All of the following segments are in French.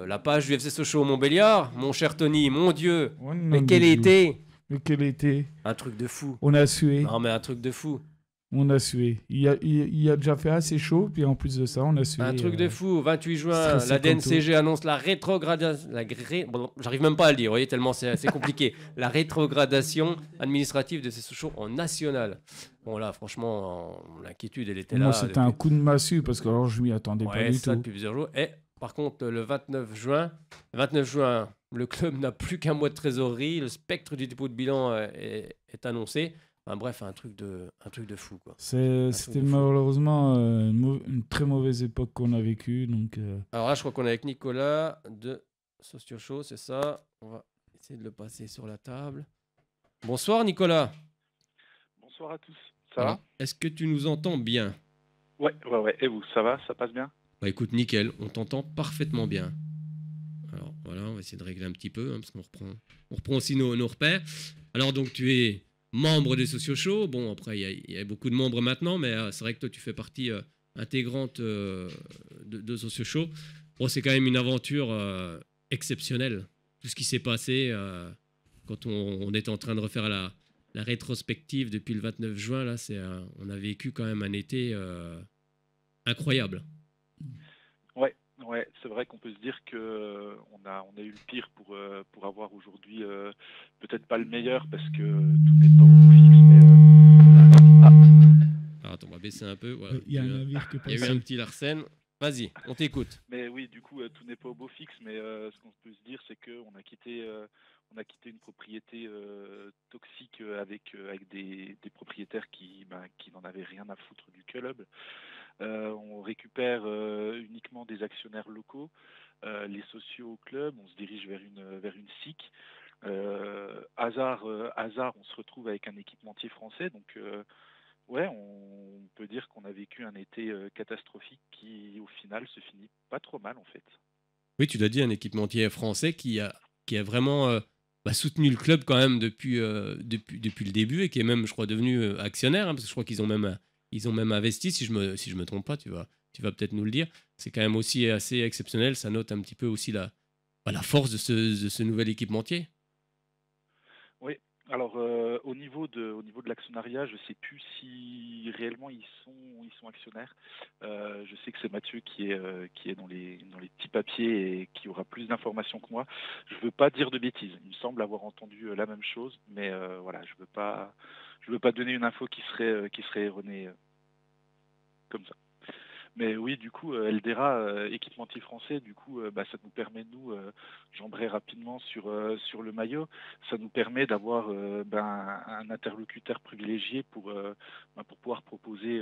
la page du FC Sochaux Montbéliard, mon cher Tony, mon Dieu, Oh mais non, quel Dieu. été! Mais quel été. Un truc de fou. On a sué. Non, mais un truc de fou. On a sué. Il a déjà fait assez chaud, puis en plus de ça, on a sué. Un truc de fou. 28 juin, stressé la comme tout. DNCG annonce la rétrogradation. Bon, j'arrive même pas à le dire, vous voyez, tellement c'est compliqué. La rétrogradation administrative de ces Sochaux en national. Bon, là, franchement, l'inquiétude, elle était là. Moi, c'était un coup de massue, parce que alors, je m'y attendais pas Ouais, du ça tout. depuis plusieurs jours. Et par contre, le 29 juin, le club n'a plus qu'un mois de trésorerie. Le spectre du dépôt de bilan est annoncé. Enfin, bref, un truc de fou, quoi. C'était malheureusement une très mauvaise époque qu'on a vécue. Donc, Alors là, je crois qu'on est avec Nicolas de Socio-Show, c'est ça. On va essayer de le passer sur la table. Bonsoir, Nicolas. Bonsoir à tous. Ça Alors, va? est-ce que tu nous entends bien? Ouais. Et vous, ça va? Ça passe bien? Bah écoute, nickel, on t'entend parfaitement bien. Alors voilà, on va essayer de régler un petit peu, parce qu'on reprend aussi nos repères. Alors donc, tu es membre des Socio-Show. Bon, après, il y a beaucoup de membres maintenant, mais c'est vrai que toi, tu fais partie intégrante de Socio-Show. Bon, c'est quand même une aventure exceptionnelle. Tout ce qui s'est passé quand on est en train de refaire la rétrospective depuis le 29 juin, là, on a vécu quand même un été incroyable. Ouais, c'est vrai qu'on peut se dire que on a eu le pire pour avoir aujourd'hui peut-être pas le meilleur parce que tout n'est pas au beau fixe, mais Alors, attends, on va baisser un peu. Voilà. il y a un navire qui est Il y a passé. eu un petit Larsen. Vas-y, on t'écoute. mais oui, du coup, tout n'est pas au beau fixe, mais ce qu'on peut se dire, c'est qu'on a quitté une propriété toxique avec des propriétaires qui n'en avaient rien à foutre du club. On récupère uniquement des actionnaires locaux, les sociaux au club, on se dirige vers une SIC. Hasard, on se retrouve avec un équipementier français, donc ouais, on peut dire qu'on a vécu un été catastrophique qui, au final, se finit pas trop mal en fait. Oui, tu l'as dit, un équipementier français qui a vraiment soutenu le club quand même depuis le début et qui est même, je crois, devenu actionnaire, parce que je crois ils ont même investi, si je me trompe pas, tu vas peut-être nous le dire. C'est quand même aussi assez exceptionnel, ça note un petit peu aussi la force de ce nouvel équipementier. Oui. Alors au niveau de l'actionnariat, je sais plus si réellement ils sont actionnaires. Je sais que c'est Mathieu qui est dans les petits papiers et qui aura plus d'informations que moi. Je veux pas dire de bêtises. Il me semble avoir entendu la même chose, mais voilà, je veux pas donner une info qui serait erronée comme ça. Mais oui, du coup, Eldera, équipementier français, du coup, ça nous permet, nous, j'embraye rapidement sur le maillot, ça nous permet d'avoir un interlocuteur privilégié pour pour pouvoir proposer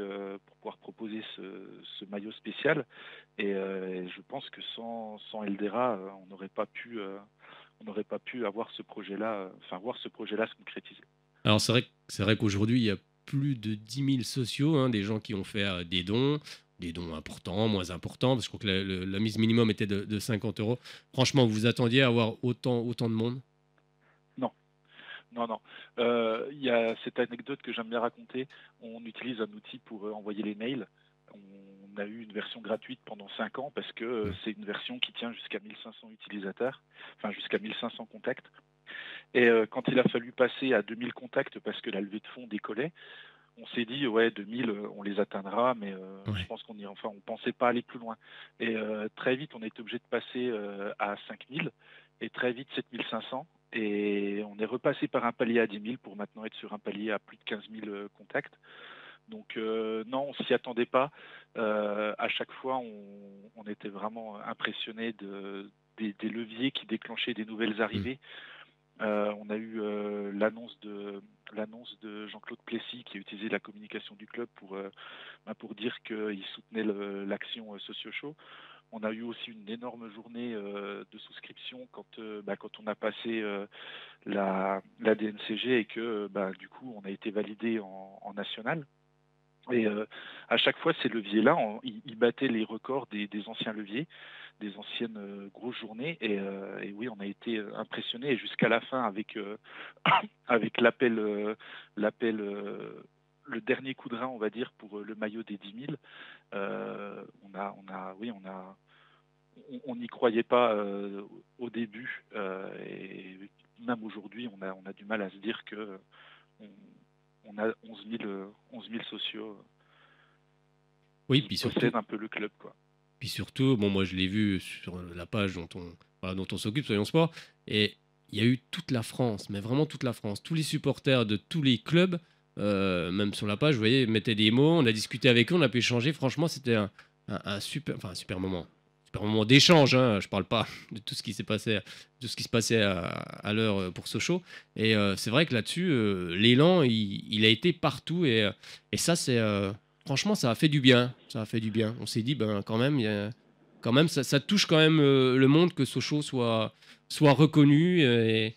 ce maillot spécial. Et je pense que sans Eldera, on n'aurait pas pu avoir ce projet-là, voir ce projet-là se concrétiser. Alors c'est vrai qu'aujourd'hui, il y a plus de 10 000 sociaux, des gens qui ont fait des dons importants, moins importants, parce que je crois que la mise minimum était de 50 euros. Franchement, vous vous attendiez à avoir autant de monde? Non. Non, non. Il y a cette anecdote que j'aime bien raconter. On utilise un outil pour envoyer les mails. On a eu une version gratuite pendant 5 ans parce que c'est une version qui tient jusqu'à 1500 utilisateurs, enfin jusqu'à 1500 contacts. Et quand il a fallu passer à 2000 contacts parce que la levée de fonds décollait, on s'est dit ouais 2000 on les atteindra, mais je pense on pensait pas aller plus loin. Et très vite on a été obligé de passer à 5000 et très vite 7500 et on est repassé par un palier à 10 000 pour maintenant être sur un palier à plus de 15 000 contacts. Donc non, on s'y attendait pas. À chaque fois, on était vraiment impressionné des leviers qui déclenchaient des nouvelles arrivées. On a eu l'annonce de Jean-Claude Plessis qui a utilisé la communication du club pour dire qu'il soutenait l'action Socio-Show. On a eu aussi une énorme journée de souscription quand on a passé la DNCG et que du coup on a été validé en national. Et à chaque fois, ces leviers-là, ils battaient les records des anciens leviers, des anciennes grosses journées. Et oui, on a été impressionnés. Et jusqu'à la fin, avec, avec le dernier coup de rein, on va dire, pour le maillot des 10 000, on n'y croyait pas au début. Et même aujourd'hui, on a du mal à se dire que on a 11 000 sociaux Oui, qui puis surtout, possèdent un peu le club, quoi. puis surtout, bon, moi je l'ai vu sur la page dont on s'occupe, Soyons Sport, et il y a eu toute la France, mais vraiment toute la France, tous les supporters de tous les clubs, même sur la page, vous voyez, ils mettaient des mots, on a discuté avec eux, on a pu échanger. Franchement, c'était un super, enfin, un super moment d'échange. Hein. Je parle pas de tout ce qui s'est passé, de ce qui se passait à l'heure pour Sochaux. Et c'est vrai que là-dessus, l'élan, il a été partout, et ça, c'est franchement, ça a fait du bien. Ça a fait du bien. On s'est dit, ben quand même, quand même, ça touche quand même le monde que Sochaux soit reconnu et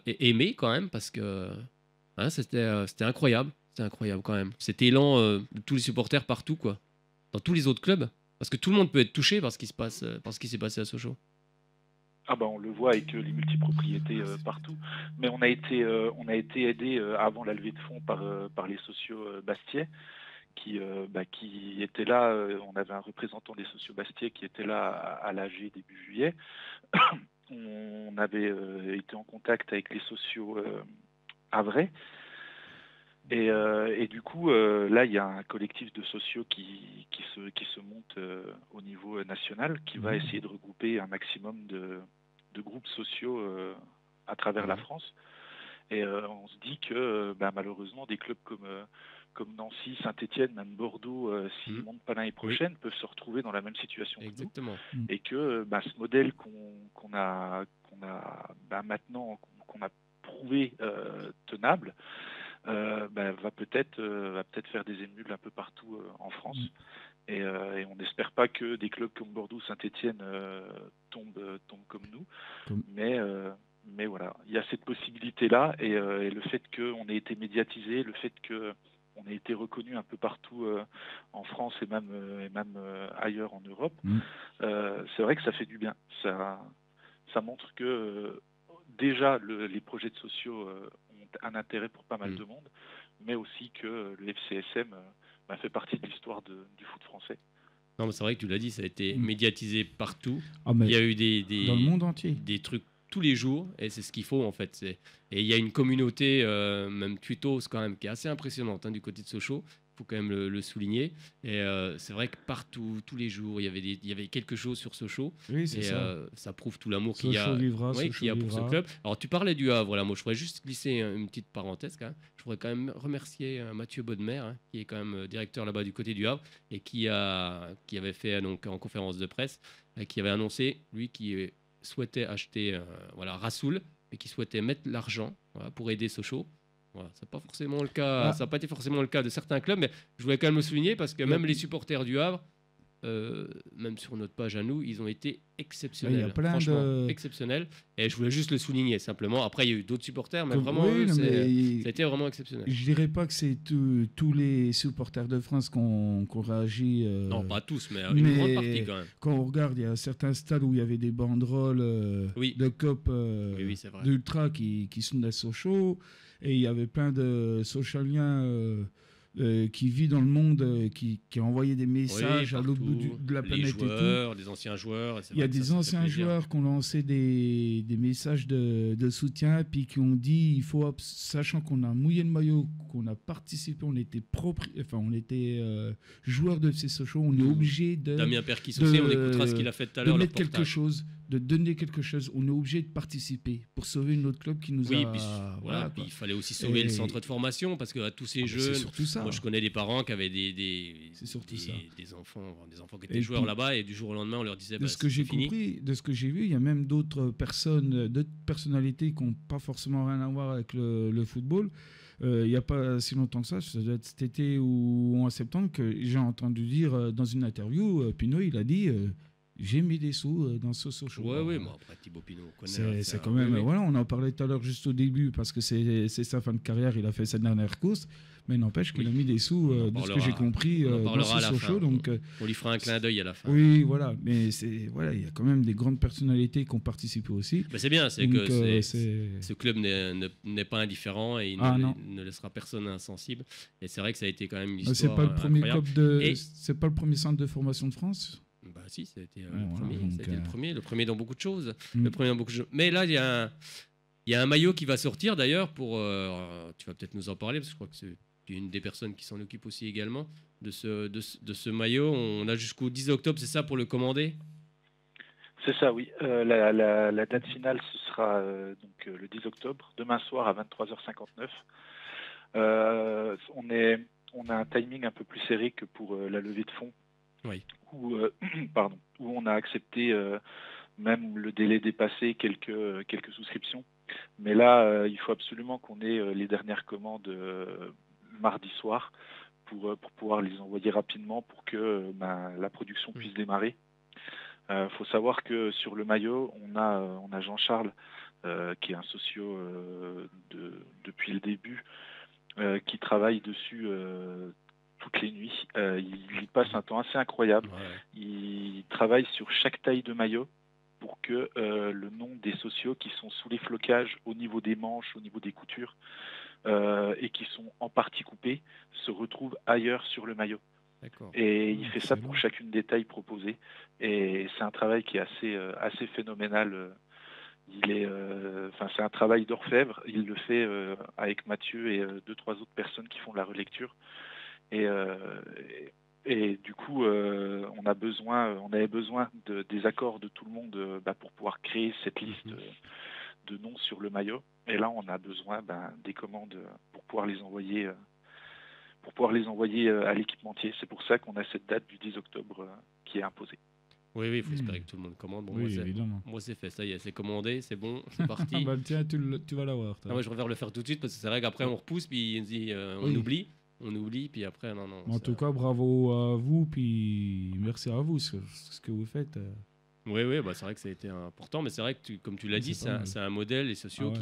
aimé quand même, parce que hein, c'était incroyable. C'était incroyable quand même. Cet élan de tous les supporters partout, quoi. Dans tous les autres clubs. Parce que tout le monde peut être touché par ce qui se passe, par ce qui s'est passé à Sochaux. Ah bah on le voit avec les multipropriétés partout. Mais on a été aidé avant la levée de fonds par les sociaux Bastiais qui étaient là. On avait un représentant des sociaux Bastiais qui était là à l'AG début juillet. On avait été en contact avec les sociaux havrais. Et du coup, là, il y a un collectif de sociaux qui se monte au niveau national, qui va essayer de regrouper un maximum de groupes sociaux à travers la France. Et on se dit que malheureusement, des clubs comme Nancy, Saint-Étienne, même Bordeaux, s'ils ne montent pas l'année prochaine, peuvent se retrouver dans la même situation que Exactement. nous. Et que ce modèle qu'on a maintenant, qu'on a prouvé tenable, va peut-être faire des émules un peu partout en France. Et on n'espère pas que des clubs comme Bordeaux, Saint-Étienne tombent comme nous. Mais voilà, il y a cette possibilité-là. Et le fait qu'on ait été médiatisé, le fait qu'on ait été reconnu un peu partout en France et même ailleurs en Europe, c'est vrai que ça fait du bien. Ça montre que déjà les projets de sociaux ont un intérêt pour pas mal de monde, mais aussi que le FCSM fait partie de l'histoire du foot français. Non, mais c'est vrai que tu l'as dit, ça a été médiatisé partout. Ah, Il y a eu dans le monde entier. Des trucs tous les jours, et c'est ce qu'il faut en fait. Et il y a une communauté, même Twittos quand même, qui est assez impressionnante du côté de Sochaux. Il faut quand même le souligner. Et c'est vrai que partout, tous les jours, il y avait quelque chose sur Sochaux. Oui, c'est ça. Ça prouve tout l'amour qu'il y a pour ce club. Alors, tu parlais du Havre, là. Moi, je voudrais juste glisser une petite parenthèse. Quand même. Je voudrais quand même remercier Mathieu Baudemer, qui est quand même directeur là-bas du côté du Havre, et qui avait fait donc, en conférence de presse, qui avait annoncé, lui, qui souhaitait acheter Rassoul, et qui souhaitait mettre l'argent pour aider Sochaux. Voilà, ça n'a pas forcément le cas. Ça n'a pas été forcément le cas de certains clubs, mais je voulais quand même le souligner parce que même les supporters du Havre, même sur notre page à nous, ils ont été exceptionnels. Franchement, exceptionnels. Et je voulais juste le souligner simplement. Après, il y a eu d'autres supporters, mais vraiment, ça a été vraiment exceptionnel. Je dirais pas que c'est tous les supporters de France qui ont réagi. Non, pas tous, mais une grande partie quand même. Quand on regarde, il y a certains stades où il y avait des banderoles de COP d'Ultra qui sont à Sochaux. Et il y avait plein de socialiens qui vivent dans le monde, qui envoyaient des messages à l'autre bout de la planète. Joueurs, des anciens joueurs. Il y a des anciens joueurs qui ont lancé des messages de soutien, puis qui ont dit, sachant qu'on a mouillé le maillot, qu'on a participé, on était joueurs de FC Sochaux, on est obligé de... Damien Perkis aussi, on écoutera ce qu'il a fait tout à l'heure. De mettre quelque chose, de donner quelque chose. On est obligé de participer pour sauver notre club qui nous a... Puis, puis il fallait aussi sauver le centre de formation, parce qu'à tous ces jeunes... C'est surtout ça. Moi, je connais des parents qui avaient des enfants qui étaient joueurs là-bas, et du jour au lendemain, on leur disait de ce que j'ai compris, de ce que j'ai vu, il y a même d'autres personnalités qui n'ont pas forcément rien à voir avec le football. Il n'y a pas si longtemps que ça doit être cet été ou en septembre, que j'ai entendu dire dans une interview, Pinot, il a dit... j'ai mis des sous dans ce Sochaux. Oui, moi après Thibaut Pinot, on connaît. C'est quand même. Voilà, on en parlait tout à l'heure juste au début parce que c'est sa fin de carrière. Il a fait sa dernière course, mais n'empêche qu'il a mis des sous de ce que j'ai compris dans ce Sochaux. Donc on lui fera un clin d'œil à la fin. Oui, voilà. Mais il y a quand même des grandes personnalités qui ont participé aussi. Mais c'est bien, c'est que ce club n'est pas indifférent et il ne laissera personne insensible. Et c'est vrai que ça a été quand même une histoire. C'est pas le premier club c'est pas le premier centre de formation de France. Bah si, ça a été Ouais, le voilà, premier. donc, Ça a été le premier dans beaucoup de choses. Mm. Le premier dans beaucoup de choses. Mais là, il y a un maillot qui va sortir d'ailleurs pour. Tu vas peut-être nous en parler parce que je crois que c'est une des personnes qui s'en occupe aussi également de ce maillot. On a jusqu'au 10 octobre, c'est ça, pour le commander? C'est ça, oui. La date finale, ce sera le 10 octobre, demain soir à 23h59. On a un timing un peu plus serré que pour la levée de fonds, Oui. où on a accepté même le délai dépassé quelques souscriptions. Mais là, il faut absolument qu'on ait les dernières commandes mardi soir pour pouvoir les envoyer rapidement pour que la production puisse démarrer. Faut savoir que sur le maillot, on a Jean-Charles, qui est un socio depuis le début, qui travaille dessus toutes les nuits. Il y passe un temps assez incroyable. Ouais. Il travaille sur chaque taille de maillot pour que le nom des socios qui sont sous les flocages au niveau des manches, au niveau des coutures, et qui sont en partie coupés, se retrouvent ailleurs sur le maillot. D'accord. Et il fait ça Excellent. pour chacune des tailles proposées. Et c'est un travail qui est assez phénoménal. C'est un travail d'orfèvre. Il le fait avec Mathieu et deux, trois autres personnes qui font de la relecture. Et, du coup, on avait besoin des accords de tout le monde pour pouvoir créer cette liste de noms sur le maillot. Et là, on a besoin des commandes pour pouvoir les envoyer. À l'équipementier. C'est pour ça qu'on a cette date du 10 octobre qui est imposée. Oui, il faut espérer que tout le monde commande. Bon, Oui, évidemment. moi, c'est fait, ça y est, c'est commandé, c'est bon, c'est parti. Bah, tiens, tu vas l'avoir. Moi, je préfère le faire tout de suite parce que c'est vrai qu'après, on repousse, puis on dit, on oublie, puis après, non. En tout cas, bravo à vous, puis merci à vous, ce que vous faites. Oui, c'est vrai que ça a été important, mais c'est vrai que, comme tu l'as dit, c'est un modèle, les sociaux,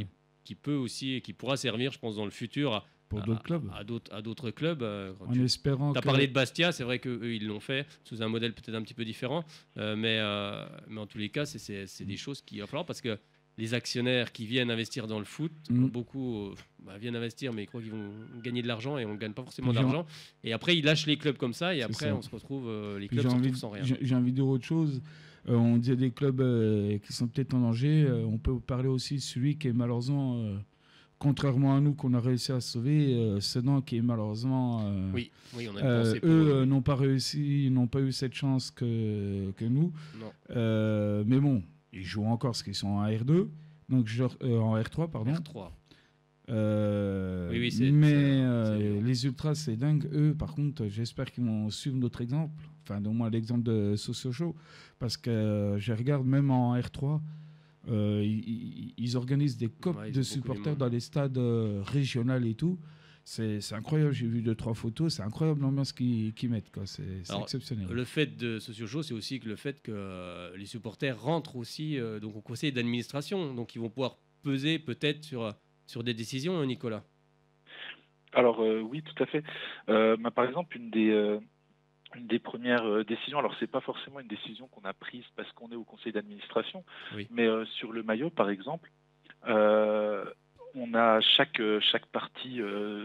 qui peut aussi, et qui pourra servir, je pense, dans le futur pour d'autres clubs. À d'autres clubs. En espérant tu as parlé de Bastia, c'est vrai qu'eux, ils l'ont fait sous un modèle peut-être un petit peu différent, mais en tous les cas, c'est des choses qu'il va falloir parce que les actionnaires qui viennent investir dans le foot, beaucoup viennent investir, mais ils croient qu'ils vont gagner de l'argent et on ne gagne pas forcément d'argent. Et après, ils lâchent les clubs comme ça et après, on se retrouve, les clubs se retrouvent sans rien. J'ai envie de dire autre chose. On disait des clubs qui sont peut-être en danger. On peut parler aussi de celui qui est malheureusement, contrairement à nous, qu'on a réussi à sauver, Sedan qui est malheureusement... oui, on a une pensée pour eux n'ont pas réussi, n'ont pas eu cette chance que nous. Non. Mais bon, ils jouent encore parce qu'ils sont en R2, donc en R3, pardon. R3. Les Ultras, c'est dingue. Eux, par contre, j'espère qu'ils vont suivre notre exemple. Enfin, au moins l'exemple de Socio Show. Parce que je regarde même en R3, ils organisent des copes de supporters dans les stades régionaux et tout. C'est incroyable. J'ai vu 2-3 photos. C'est incroyable l'ambiance qu'ils mettent. C'est exceptionnel. Le fait de Socio Show, c'est aussi que le fait que les supporters rentrent aussi donc au conseil d'administration. Donc, ils vont pouvoir peser peut-être sur des décisions, hein, Nicolas. Alors oui, tout à fait. Par exemple, une des premières décisions, alors c'est pas forcément une décision qu'on a prise parce qu'on est au conseil d'administration, mais sur le maillot, par exemple, on a chaque partie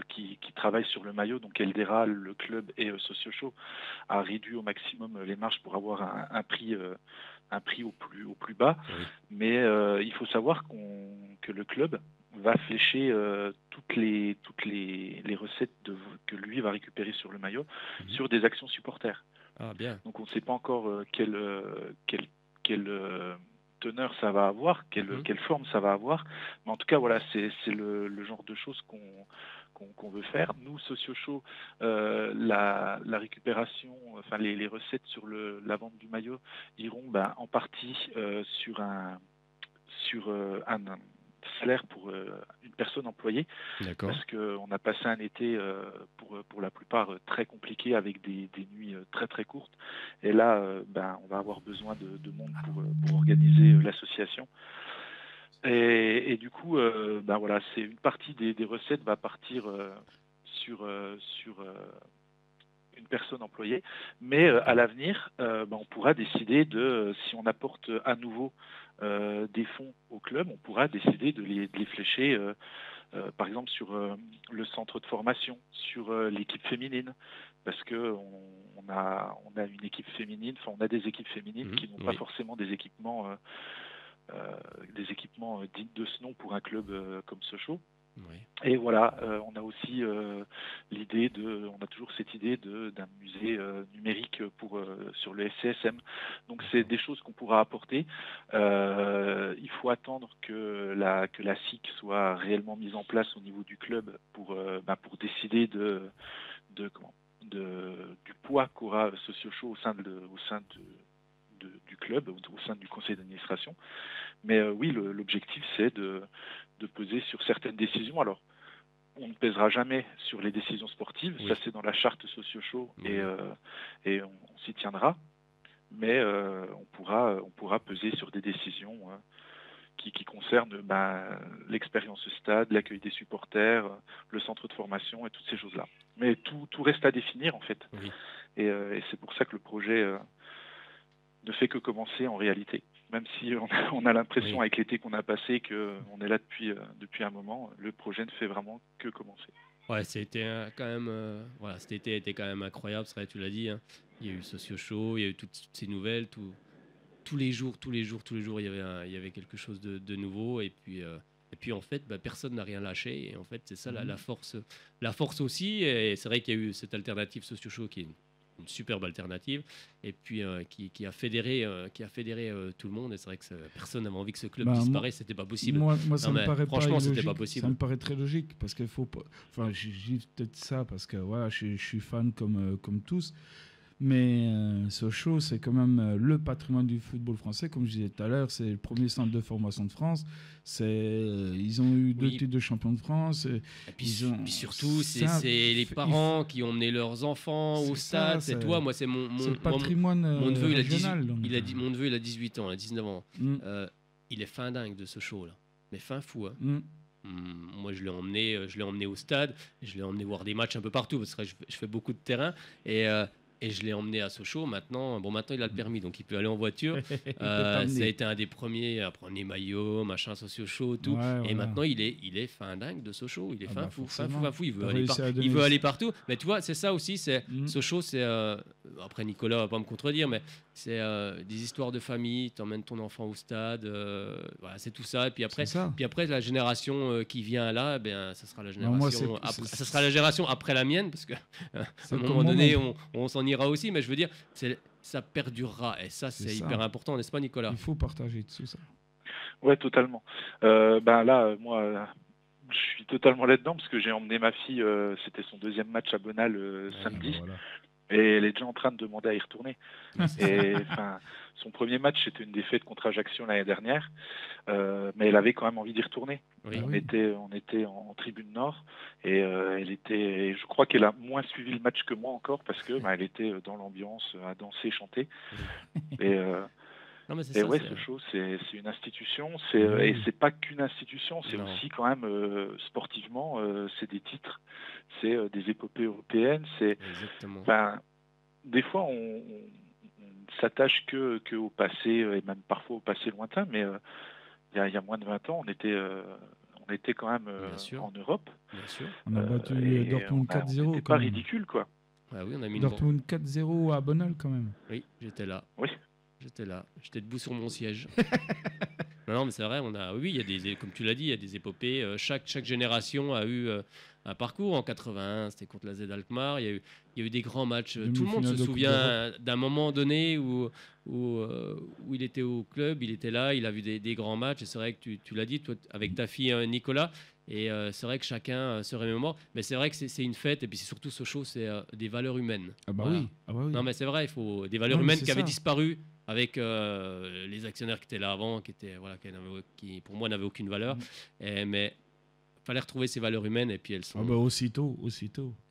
qui travaille sur le maillot, donc Eldera, le club et Socio Show, a réduit au maximum les marges pour avoir un prix au plus bas. Mais il faut savoir que le club va flécher toutes les recettes que lui va récupérer sur le maillot sur des actions supporters. Ah, bien. Donc on ne sait pas encore quelle teneur ça va avoir, quelle forme ça va avoir. Mais en tout cas, voilà, c'est le genre de choses qu'on veut faire. Nous, Socio Show, la récupération, enfin les recettes sur la vente du maillot iront en partie sur un salaire pour une personne employée. D'accord. Parce qu'on a passé un été pour la plupart très compliqué avec des nuits très très courtes. Et là, on va avoir besoin de monde pour organiser l'association. Et du coup, voilà, c'est une partie des recettes va partir sur une personne employée, mais à l'avenir, on pourra décider si on apporte à nouveau des fonds au club, on pourra décider de les flécher, par exemple sur le centre de formation, sur l'équipe féminine, parce que on a une équipe féminine, enfin on a des équipes féminines qui n'ont pas forcément des équipements dignes de ce nom pour un club comme Sochaux. Oui. Et voilà, on a aussi on a toujours cette idée d'un musée numérique sur le SCSM. Donc c'est des choses qu'on pourra apporter. Il faut attendre que la SIC soit réellement mise en place au niveau du club pour décider du poids qu'aura Sochaux au sein du club, au sein du conseil d'administration. Mais oui, l'objectif, c'est de peser sur certaines décisions. Alors, on ne pèsera jamais sur les décisions sportives, ça c'est dans la charte Sochaux et on s'y tiendra. Mais on pourra peser sur des décisions qui concernent l'expérience au stade, l'accueil des supporters, le centre de formation et toutes ces choses-là. Mais tout reste à définir en fait. Oui. Et c'est pour ça que le projet ne fait que commencer en réalité. Même si on a l'impression avec l'été qu'on a passé qu'on est là depuis un moment, le projet ne fait vraiment que commencer. Ouais, c'était quand même, cet été a été quand même incroyable, c'est vrai, tu l'as dit. Hein. Il y a eu Sochaux, il y a eu toutes ces nouvelles, tous les jours, il y avait quelque chose de nouveau. Et puis en fait, personne n'a rien lâché. Et en fait, c'est ça la force aussi. Et c'est vrai qu'il y a eu cette alternative Sochaux qui est une superbe alternative, et puis qui a fédéré tout le monde. Et c'est vrai que personne n'avait envie que ce club disparaisse, c'était pas possible. Moi ça me paraît franchement, c'était illogique. pas possible. Ça me paraît très logique, parce qu'il faut pas. Enfin, je dis peut-être ça parce que voilà, je suis fan comme tous. Mais Sochaux, c'est quand même le patrimoine du football français. Comme je disais tout à l'heure, c'est le premier centre de formation de France. Ils ont eu 2 titres de champion de France. Et puis surtout, c'est les parents qui ont emmené leurs enfants au stade. C'est toi, moi, c'est mon patrimoine mon neveu, régional. Mon neveu, il a 18 ans, il a 19 ans. Il est fin dingue de Sochaux, là. Mais fin fou, hein. Moi, je l'ai emmené au stade. Je l'ai emmené voir des matchs un peu partout, parce que je fais beaucoup de terrain. Et je l'ai emmené à Sochaux. Maintenant, il a le permis, donc il peut aller en voiture. Ça a été un des premiers à prendre les maillots, machin, Sochaux, tout. Et maintenant, il est fin dingue de Sochaux. Il est fin fou. Il veut aller partout. Mais tu vois, c'est ça aussi. Sochaux, c'est après Nicolas va pas me contredire, mais c'est des histoires de famille. T'emmènes ton enfant au stade. Voilà, c'est tout ça. Et puis après, la génération qui vient là, ça sera la génération. Ça sera la génération après la mienne, parce que à un moment donné, on s'en ira aussi, mais je veux dire, ça perdurera, et ça c'est hyper important, n'est-ce pas, Nicolas? Il faut partager tout ça. Ouais, totalement. Là, moi, je suis totalement là-dedans, parce que j'ai emmené ma fille, c'était son 2e match à Bonal samedi, et elle est déjà en train de demander à y retourner. Et son premier match, c'était une défaite contre Ajaccio l'année dernière, mais elle avait quand même envie d'y retourner. Oui. On était en tribune nord, et je crois qu'elle a moins suivi le match que moi encore, parce que elle était dans l'ambiance, à danser, chanter. Sochaux, c'est une institution, et c'est pas qu'une institution, c'est aussi quand même sportivement, c'est des titres, c'est des épopées européennes, Exactement. Des fois on s'attache que au passé, et même parfois au passé lointain, mais il y a moins de 20 ans, on était quand même en Europe. Bien sûr. On a battu Dortmund 4-0. C'était pas ridicule, quoi. Ah oui, on a mis Dortmund 4-0 à Bonal quand même. Oui, j'étais là. Oui. J'étais debout sur mon siège. non, mais c'est vrai, il y a comme tu l'as dit, il y a des épopées. Chaque génération a eu un parcours. En 81, c'était contre la Z Alkmaar. Il y a eu des grands matchs. Tout le monde se souvient d'un moment donné où il était au club, il était là, il a vu des grands matchs. Et c'est vrai que tu l'as dit, toi, avec ta fille Nicolas. Et c'est vrai que chacun se remémore. Mais c'est vrai que c'est une fête. Et puis c'est surtout Sochaux, c'est des valeurs humaines. Oui. Non, mais c'est vrai, il faut des valeurs humaines qui avaient disparu avec les actionnaires qui étaient là avant, qui pour moi n'avaient aucune valeur. Mais il fallait retrouver ces valeurs humaines, et puis elles sont... aussitôt.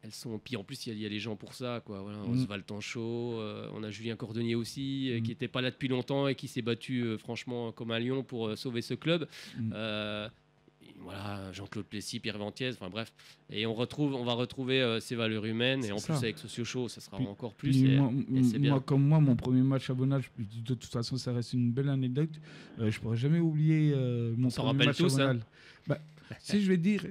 Elles sont... Puis en plus, il y a les gens pour ça, quoi. Voilà, Oswald Tanchot, on a Julien Cordonnier aussi, qui n'était pas là depuis longtemps et qui s'est battu franchement comme un lion pour sauver ce club. voilà, Jean-Claude Plessis, Pierre Ventiès, enfin bref. Et on va retrouver ces valeurs humaines. Et C'est en ça. plus, avec Socio Show, ça sera Puis- encore plus. Puis Et, moi, et c'est bien. mon premier match à Bonal, de toute façon, ça reste une belle anecdote. Je pourrais jamais oublier mon On s'en premier rappelle match à tous, hein. Bonal. Bah, si je vais dire,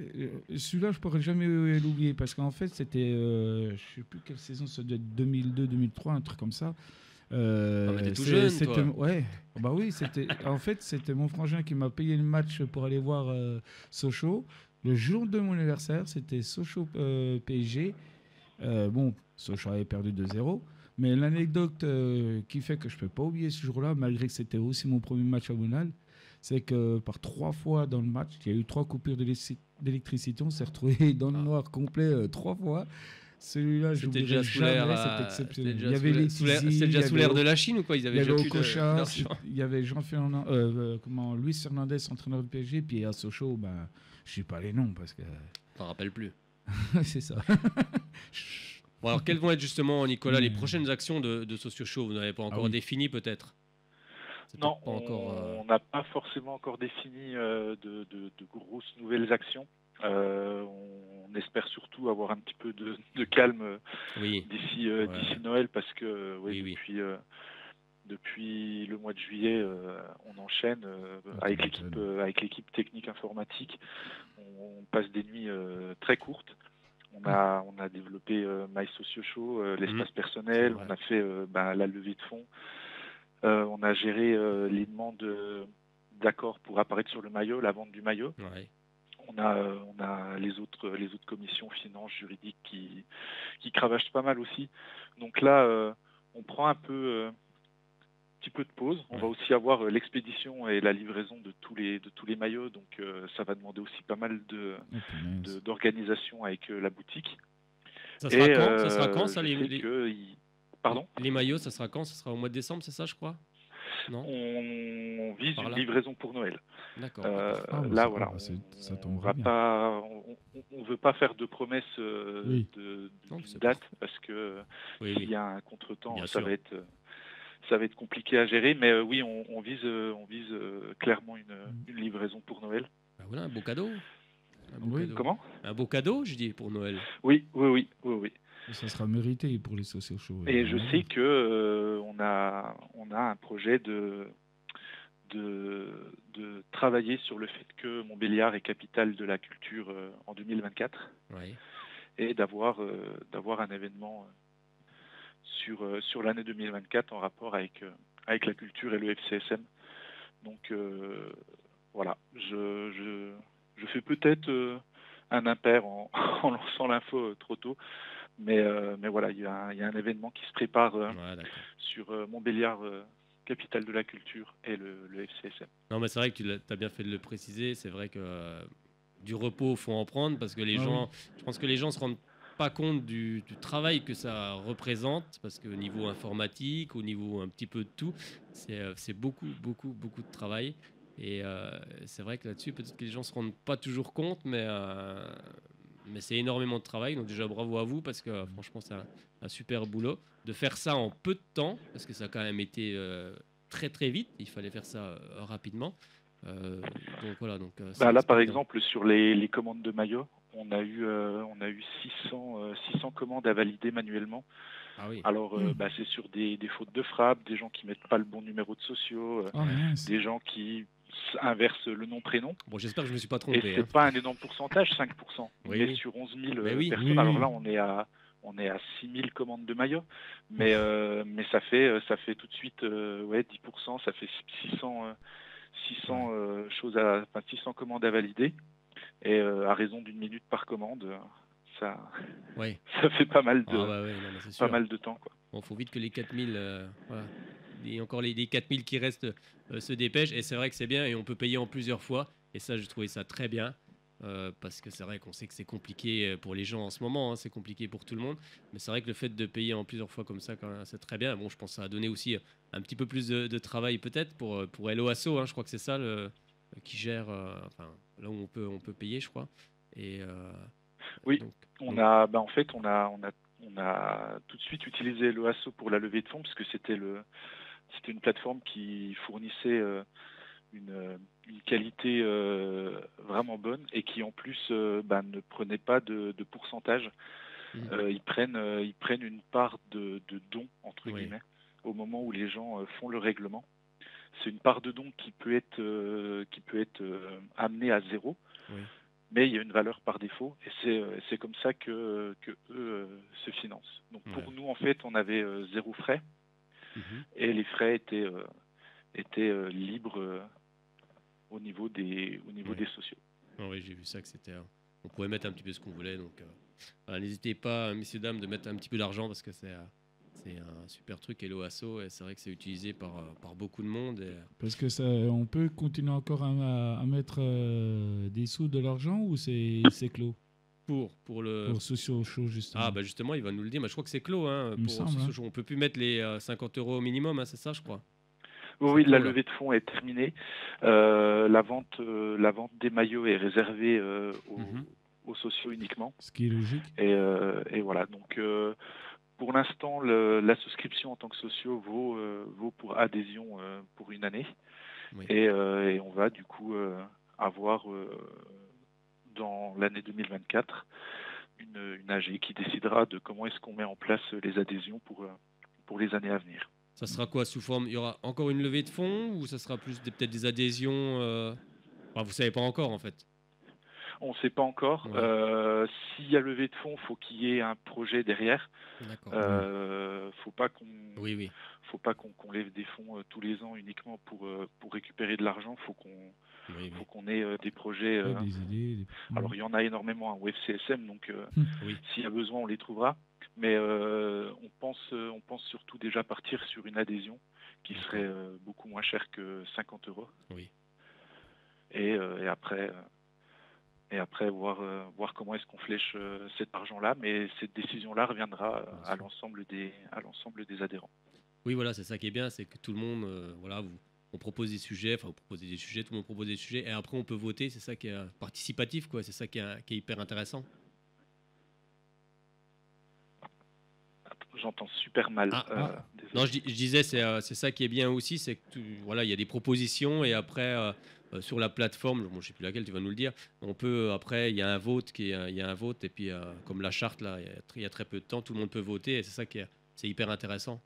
celui-là, je pourrais jamais l'oublier parce qu'en fait, c'était, je sais plus quelle saison, ça doit être 2002-2003, un truc comme ça. Ah, mais t'es tout jeune, C'était, toi. ouais, bah oui, c'était, en fait, c'était mon frangin qui m'a payé le match pour aller voir Sochaux. Le jour de mon anniversaire, c'était Sochaux PSG. Bon, Sochaux avait perdu 2-0. Mais l'anecdote qui fait que je ne peux pas oublier ce jour-là, malgré que c'était aussi mon premier match à Bonal, c'est que par 3 fois dans le match, il y a eu 3 coupures d'électricité. On s'est retrouvé dans le Ah. noir complet 3 fois. Celui-là, je C'était n'oublierai déjà sous l'air. jamais, c'était exceptionnel. C'était Il y avait les c'était Tizi, déjà sous il y l'air avait de la Chine ou quoi? Ils il y avaient avait déjà plus Okocha, d'argent. il y avait Jean-Fernand, Luis Fernandez, entraîneur du PSG, puis à Sochaux, ben, je ne sais pas les noms parce que Je m'en rappelle plus. c'est ça. Bon, alors, quelles vont être justement, Nicolas, les Mais- prochaines actions de Socio Show? Vous n'avez pas encore oui. défini, peut-être? C'est Non, peut-être pas encore. on n'a pas forcément encore défini de grosses nouvelles actions. On espère surtout avoir un petit peu de calme Oui, d'ici Ouais. d'ici Noël parce que Oui, oui. depuis le mois de juillet, on enchaîne avec l'équipe technique informatique. On passe des nuits très courtes. On a développé My Socio Show, l'espace personnel. C'est vrai. On a fait la levée de fonds. On a géré les demandes d'accords pour apparaître sur le maillot, la vente du maillot. Ouais. On a les autres commissions, finances, juridiques qui cravachent pas mal aussi. Donc là, on prend un petit peu de pause. On va aussi avoir l'expédition et la livraison de tous les maillots. Donc ça va demander aussi pas mal d'organisation avec la boutique. Ça sera quand? Ça sera quand, je ça, sais que Pardon? les maillots, ça sera quand? Ça sera au mois de décembre, c'est ça, je crois? Non? On vise Par une là. livraison pour Noël. D'accord. ça, Voilà, ça on tombera va bien. pas, on veut pas faire de promesses Oui. Non, d'une c'est date parce que Oui, s'il oui. y a un contretemps, Bien ça sûr. va être compliqué à gérer. Mais oui, on vise clairement une livraison pour Noël. Bah voilà, un beau cadeau. Un beau Oui. cadeau. Comment? Un beau cadeau, je dis, pour Noël. Oui. Ça sera mérité pour les sociaux chauds. Et je sais que on a un projet de travailler sur le fait que Montbéliard est capitale de la culture en 2024 Ouais. et d'avoir un événement sur l'année 2024 en rapport avec la culture et le FCSM. Donc voilà, je fais peut-être un impair en, en lançant l'info trop tôt, mais voilà, il y a un événement qui se prépare Ouais, d'accord. sur Montbéliard, capitale de la culture, et le FCSM. Non, mais c'est vrai que tu as bien fait de le préciser. C'est vrai que du repos, faut en prendre parce que les Ah gens, je pense que les gens se rendent pas compte du travail que ça représente parce qu'au niveau informatique, au niveau un petit peu de tout, c'est beaucoup de travail. Et c'est vrai que là-dessus, peut-être que les gens se rendent pas toujours compte, mais c'est énormément de travail. Donc déjà, bravo à vous parce que franchement, c'est un super boulot de faire ça en peu de temps parce que ça a quand même été très très vite. Il fallait faire ça rapidement. Donc voilà. Donc Là, c'est par pas évident. exemple, sur les commandes de maillots, on a eu 600 commandes à valider manuellement. Ah oui. Alors, c'est sur des fautes de frappe, des gens qui mettent pas le bon numéro de sociaux, Ah, mince. des gens qui inversent le nom-prénom. Bon, j'espère que je me suis pas Et trompé. c'est Hein. pas un énorme pourcentage, 5%. Oui, Mais oui. sur 11 000 Mais oui. personnes, Oui, alors oui. là, on est à 6 000 commandes de maillots. Mais ça fait tout de suite 10%, ça fait 600 600 commandes à valider. Et à raison d'1 minute par commande, ça, Ouais. ça fait pas mal de, Ah bah ouais, non, mais c'est sûr. pas mal de temps, quoi. Bon, faut vite que les 4000, voilà. Et encore les 4000 qui restent se dépêchent. Et c'est vrai que c'est bien et on peut payer en plusieurs fois. Et ça, j'ai trouvé ça très bien. Parce que c'est vrai qu'on sait que c'est compliqué pour les gens en ce moment, hein, c'est compliqué pour tout le monde. Mais c'est vrai que le fait de payer en plusieurs fois comme ça, quand même, c'est très bien. Bon, je pense que ça a donné aussi un petit peu plus de travail peut-être pour Hello Asso. Hein, je crois que c'est ça qui gère, là où on peut payer, je crois. Et Oui, donc, en fait, on a tout de suite utilisé le Asso pour la levée de fonds, parce que c'était une plateforme qui fournissait une qualité vraiment bonne et qui en plus ne prenaient pas de pourcentage. Ils prennent une part de don, entre guillemets, au moment où les gens font le règlement. C'est une part de don qui peut être amenée à 0, mais il y a une valeur par défaut, et c'est comme ça que eux se financent. Donc pour nous, en fait, on avait 0 frais, et les frais étaient libres au niveau des sociaux. Oui, j'ai vu ça, que c'était... on pouvait mettre un petit peu ce qu'on voulait, donc n'hésitez pas, messieurs, dames, de mettre un petit peu d'argent, parce que c'est un super truc, Hello Asso, et c'est vrai que c'est utilisé par beaucoup de monde. Parce que on peut continuer encore à mettre des sous, de l'argent, ou c'est clos pour Socio Show, justement. Ah, bah justement, il va nous le dire, mais je crois que c'est clos. Pour Socio Show. On peut plus mettre les 50 € au minimum, c'est ça, je crois. Oui, la levée de fonds est terminée. La vente des maillots est réservée aux sociaux uniquement. Ce qui est logique. Et voilà, donc pour l'instant, la souscription en tant que sociaux vaut pour adhésion pour une année. Et on va du coup avoir dans l'année 2024 une AG qui décidera de comment est-ce qu'on met en place les adhésions pour les années à venir. Ça sera quoi sous forme? Il y aura encore une levée de fonds, ou ça sera plus peut-être des adhésions Vous ne savez pas encore, en fait. On ne sait pas encore. S'il y a levée de fonds, il faut qu'il y ait un projet derrière. Faut pas qu'on lève des fonds tous les ans uniquement pour récupérer de l'argent. Faut qu'on ait des projets. Des idées, Alors il y en a énormément au FCSM, donc s'il y a besoin, on les trouvera. Mais on pense surtout déjà partir sur une adhésion qui serait beaucoup moins chère que 50 €. Oui. Et après voir comment est-ce qu'on flèche cet argent-là, mais cette décision-là reviendra à l'ensemble des adhérents. Oui, voilà, c'est ça qui est bien, c'est que tout le monde, on propose des sujets, tout le monde propose des sujets, et après on peut voter, c'est ça qui est participatif, quoi, c'est ça qui est hyper intéressant. J'entends super mal. Non, je disais, c'est ça qui est bien aussi, c'est que il y a des propositions, et après sur la plateforme, je ne sais plus laquelle, tu vas nous le dire, on peut, après il y a un vote, et puis comme la charte là, il y a très peu de temps, tout le monde peut voter, et c'est ça c'est hyper intéressant.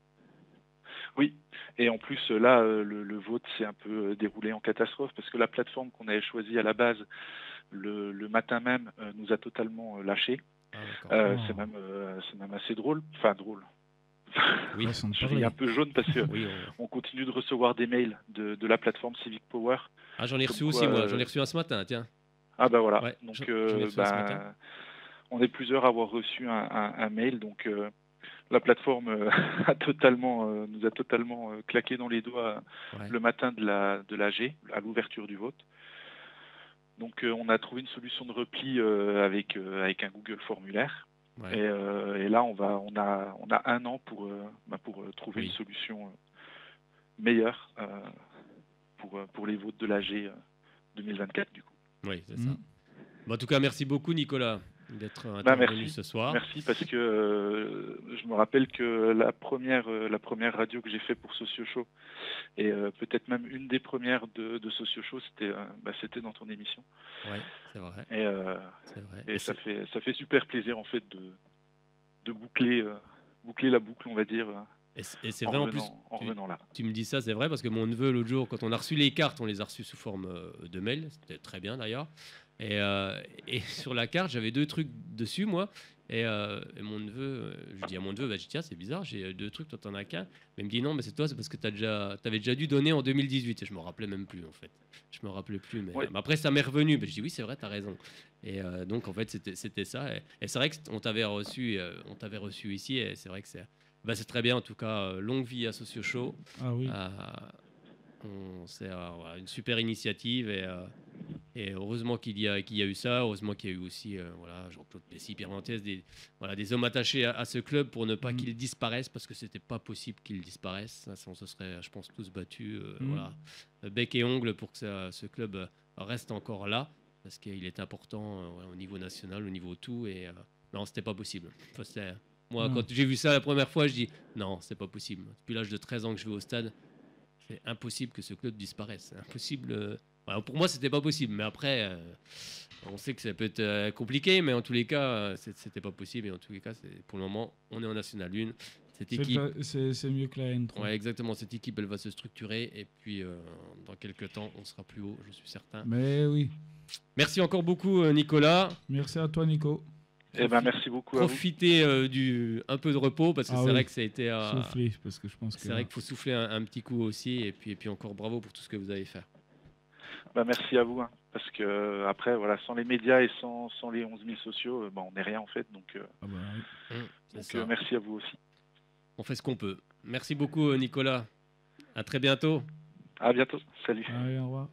Oui, et en plus là, le vote s'est un peu déroulé en catastrophe, parce que la plateforme qu'on avait choisie à la base, le matin même, nous a totalement lâchés. C'est même assez drôle. Enfin, drôle. Oui, je suis un peu jaune parce que on continue de recevoir des mails de la plateforme Civic Power. Ah, j'en ai reçu aussi, moi. J'en ai reçu un ce matin, tiens. Ah, bah voilà. Ouais, donc, on est plusieurs à avoir reçu un mail. Donc, la plateforme nous a totalement claqué dans les doigts le matin de l'AG, à l'ouverture du vote. Donc on a trouvé une solution de repli avec un Google formulaire. Et là on a un an pour trouver une solution meilleure pour les votes de l'AG 2024 du coup. Oui, c'est ça. En tout cas, merci beaucoup Nicolas d'être intervenu ce soir. Merci, parce que je me rappelle que la première radio que j'ai fait pour Socio Show, et peut-être même une des premières de Socio Show, c'était dans ton émission. Oui, c'est vrai. Et ça fait super plaisir en fait de boucler la boucle, on va dire. Et c'est vrai, en plus, revenant là. Tu me dis ça, c'est vrai, parce que mon neveu, l'autre jour, quand on a reçu les cartes, on les a reçues sous forme de mail, c'était très bien d'ailleurs. Et sur la carte, j'avais 2 trucs dessus, moi. Et mon neveu, je dis à mon neveu, tiens, c'est bizarre, j'ai 2 trucs, toi t'en as qu'un. Mais il me dit non, mais c'est toi, c'est parce que t'avais déjà dû donner en 2018. Et je me rappelais même plus, en fait. Je me rappelais plus. Mais après, ça m'est revenu. Je dis oui, c'est vrai, t'as raison. Et donc, en fait, c'était ça. Et c'est vrai qu'on t'avait reçu ici. Et c'est vrai que c'est très bien, en tout cas. Longue vie à Socio Show. Ah oui. C'est une super initiative, et heureusement qu'il y a eu ça, heureusement qu'il y a eu aussi Jean-Claude Pessy, Pierre Mantes, des hommes attachés à ce club pour ne pas qu'il disparaisse, parce que c'était pas possible qu'il disparaisse. On se serait, je pense, tous battus bec et ongle pour que ce club reste encore là, parce qu'il est important au niveau national, au niveau tout, et non, c'était pas possible. Moi, quand j'ai vu ça la première fois, je dis non, c'est pas possible. Depuis l'âge de 13 ans que je vais au stade, c'est impossible que ce club disparaisse. C'est impossible Alors, pour moi, c'était pas possible. Mais après, on sait que ça peut être compliqué, mais en tous les cas, c'était pas possible. Et en tous les cas, pour le moment, on est en National 1. Cette équipe, C'est mieux que la N3. ouais, exactement. Cette équipe, elle va se structurer. Et puis, dans quelques temps, on sera plus haut, je suis certain. Mais oui. Merci encore beaucoup, Nicolas. Merci à toi, Nico. Eh ben, merci beaucoup à vous. Profitez un peu de repos, parce que c'est vrai que ça a été... souffler, parce que je pense que... C'est vrai qu'il faut souffler un petit coup aussi. Et puis encore bravo pour tout ce que vous avez fait. Bah, merci à vous, hein, parce que après, voilà, sans les médias et sans les 11 000 sociaux, bah, on n'est rien en fait. Donc, merci à vous aussi. On fait ce qu'on peut. Merci beaucoup, Nicolas. À très bientôt. À bientôt. Salut. Allez, au revoir.